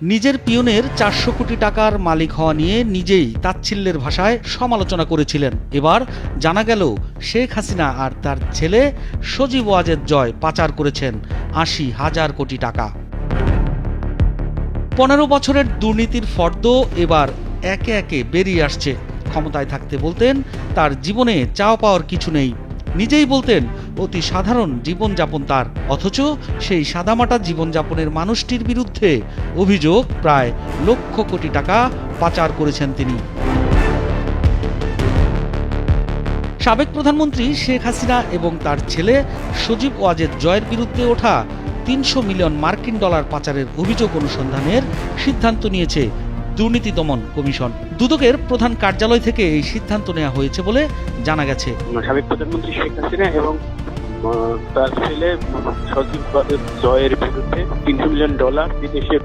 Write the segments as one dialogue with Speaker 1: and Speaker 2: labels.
Speaker 1: নিজের পিয়নের ৪০০ কোটি টাকার মালিক হওয়া নিয়ে নিজেই তাচ্ছিল্যের ভাষায় সমালোচনা করেছিলেন। এবার জানা গেল শেখ হাসিনা আর তার ছেলে সজীব ওয়াজেদ জয় পাচার করেছেন ৮০,০০০ কোটি টাকা। ১৫ বছরের দুর্নীতির ফর্দ এবার একে একে বেরিয়ে আসছে। ক্ষমতায় থাকতে বলতেন তার জীবনে চাওয়া পাওয়ার কিছু নেই, নিজেই বলতেন অতি সাধারণ জীবনযাপন তার, অথচ সেই সাদামাটা জীবনযাপনের মানুষটির বিরুদ্ধে অভিযোগ প্রায় লক্ষ কোটি টাকা পাচার করেছেন তিনি। সাবেক প্রধানমন্ত্রী শেখ হাসিনা এবং তার ছেলে সজীব ওয়াজেদ জয়ের বিরুদ্ধে ওঠা ৩০০ মিলিয়ন মার্কিন ডলার পাচারের অভিযোগ অনুসন্ধানের সিদ্ধান্ত নিয়েছে দুর্নীতি দমন কমিশন। দুদকের প্রধান কার্যালয় থেকে এই সিদ্ধান্ত নেওয়া হয়েছে বলে জানা গেছে।
Speaker 2: সাবেক প্রধানমন্ত্রী শেখ হাসিনা এবং তার ছেলে সজীব ওয়াজেদ জয়ের বিরুদ্ধে ৩০০ মিলিয়ন ডলার বিদেশে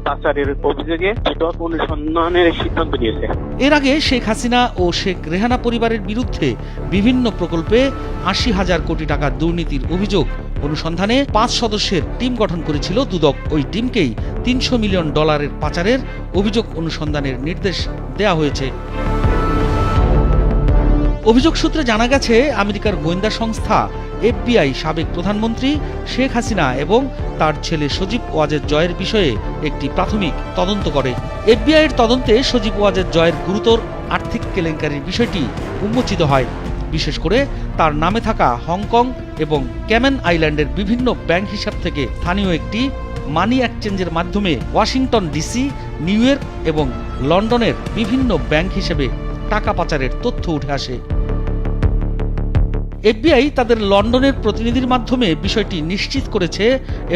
Speaker 2: পাচারের অভিযোগে দুদক অনুসন্ধানের সিদ্ধান্ত নিয়েছে।
Speaker 1: এর আগে শেখ হাসিনা ও শেখ রেহানা পরিবারের বিরুদ্ধে বিভিন্ন প্রকল্পে ৮০,০০০ কোটি টাকা দুর্নীতির অভিযোগ অনুসন্ধানে ৫ সদস্যের টিম গঠন করেছিল দুদক। ওই টিমকেই ৩০০ মিলিয়ন ডলারের পাচারের অভিযোগ অনুসন্ধানের নির্দেশ দেওয়া হয়েছে। অভিযোগ সূত্রে জানা গেছে, আমেরিকার গোয়েন্দা সংস্থা FBI সাবেক প্রধানমন্ত্রী শেখ হাসিনা এবং তার ছেলে সজীব ওয়াজেদ জয়ের বিষয়ে একটি প্রাথমিক তদন্ত করে। FBI এর তদন্তে সজীব ওয়াজেদ জয়ের গুরুতর আর্থিক কেলেঙ্কারির বিষয়টি উন্মোচিত হয়। বিশেষ করে তার নামে থাকা হংকং এবং ক্যামেন আইল্যান্ডের বিভিন্ন ব্যাংক হিসাব থেকে স্থানীয় একটি মানি এক্সচেঞ্জের মাধ্যমে ওয়াশিংটন ডিসি, নিউ ইয়র্ক এবং লন্ডনের বিভিন্ন ব্যাংক হিসেবে টাকা পাচারের তথ্য উঠে আসে। FBI তাদের লন্ডনের প্রতিনিধির মাধ্যমে বিষয়টি নিশ্চিত করেছে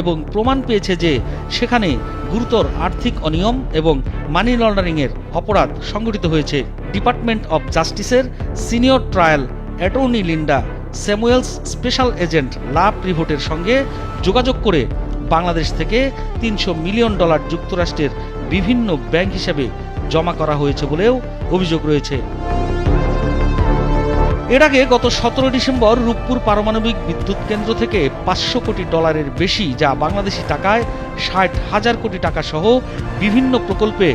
Speaker 1: এবং প্রমাণ পেয়েছে যে সেখানে গুরুতর আর্থিক অনিয়ম এবং মানি লন্ডারিংয়ের অপরাধ সংঘটিত হয়েছে। ডিপার্টমেন্ট অব জাস্টিসের senior trial attorney Linda Samuels special agent La প্রিভোটের সঙ্গে যোগাযোগ করে বাংলাদেশ থেকে ৩০০ মিলিয়ন ডলার যুক্তরাষ্ট্রের বিভিন্ন ব্যাংক হিসেবে জমা করা হয়েছে বলেও অভিযোগ রয়েছে। এর আগে গত ১৭ ডিসেম্বর রূপপুর পারমাণবিক বিদ্যুৎ কেন্দ্র থেকে ৫০০ কোটি ডলারের বেশি, যা বাংলাদেশি টাকায় ৬০,০০০ কোটি টাকা সহ বিভিন্ন প্রকল্পে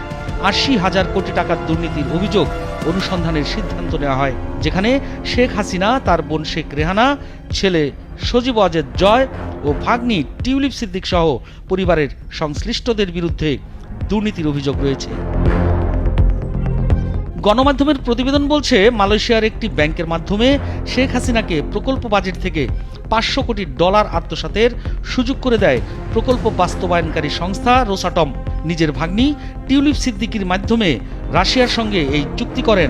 Speaker 1: ৮০,০০০ কোটি টাকার দুর্নীতির অভিযোগ অনুসন্ধানের সিদ্ধান্ত নেওয়া হয়, যেখানে শেখ হাসিনা, তার বোন শেখ রেহানা, ছেলে সজীব ওয়াজেদ জয় ও ভাগ্নি টিউলিপ সিদ্দিক সহ পরিবারের সংশ্লিষ্টদের বিরুদ্ধে দুর্নীতির অভিযোগ রয়েছে। গণমাধ্যমের প্রতিবেদন বলছে, মালয়েশিয়ার একটি ব্যাংকের মাধ্যমে শেখ হাসিনাকে প্রকল্প বাজেট থেকে ৫০০ কোটি ডলার আত্মসাতের সুযোগ করে দেয় প্রকল্প বাস্তবায়নকারী সংস্থা রোসাটম। নিজের ভাগ্নি টিউলিপ সিদ্দিকির মাধ্যমে রাশিয়ার সঙ্গে এই চুক্তি করেন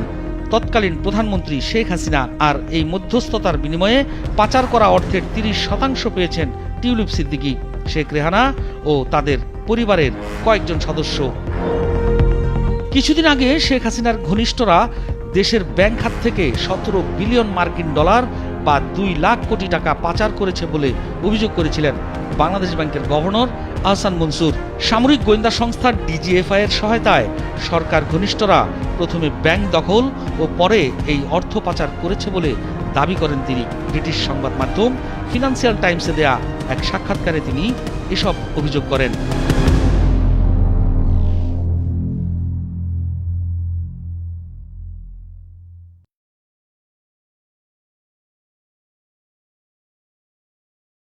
Speaker 1: তৎকালীন প্রধানমন্ত্রী শেখ হাসিনা। আর এই মধ্যস্থতার বিনিময়ে পাচার করা অর্থের ৩০% পেয়েছেন টিউলিপ সিদ্দিকি, শেখ রেহানা ও তাদের পরিবারের কয়েকজন সদস্য। কিছুদিন আগে শেখ হাসিনার ঘনিষ্ঠরা দেশের ব্যাংক খাত থেকে ১৭ বিলিয়ন মার্কিন ডলার বা ২ লাখ কোটি টাকা পাচার করেছে বলে অভিযোগ করেছিলেন বাংলাদেশ ব্যাংকের গভর্নর আহসান মনসুর। সামরিক গোয়েন্দা সংস্থা DGFI এর সহায়তায় সরকার ঘনিষ্ঠরা প্রথমে ব্যাংক দখল ও পরে এই অর্থ পাচার করেছে বলে দাবি করেন তিনি। ব্রিটিশ সংবাদ মাধ্যম ফিনান্সিয়াল টাইমসে দেয়া এক সাক্ষাৎকারে তিনি এসব অভিযোগ করেন।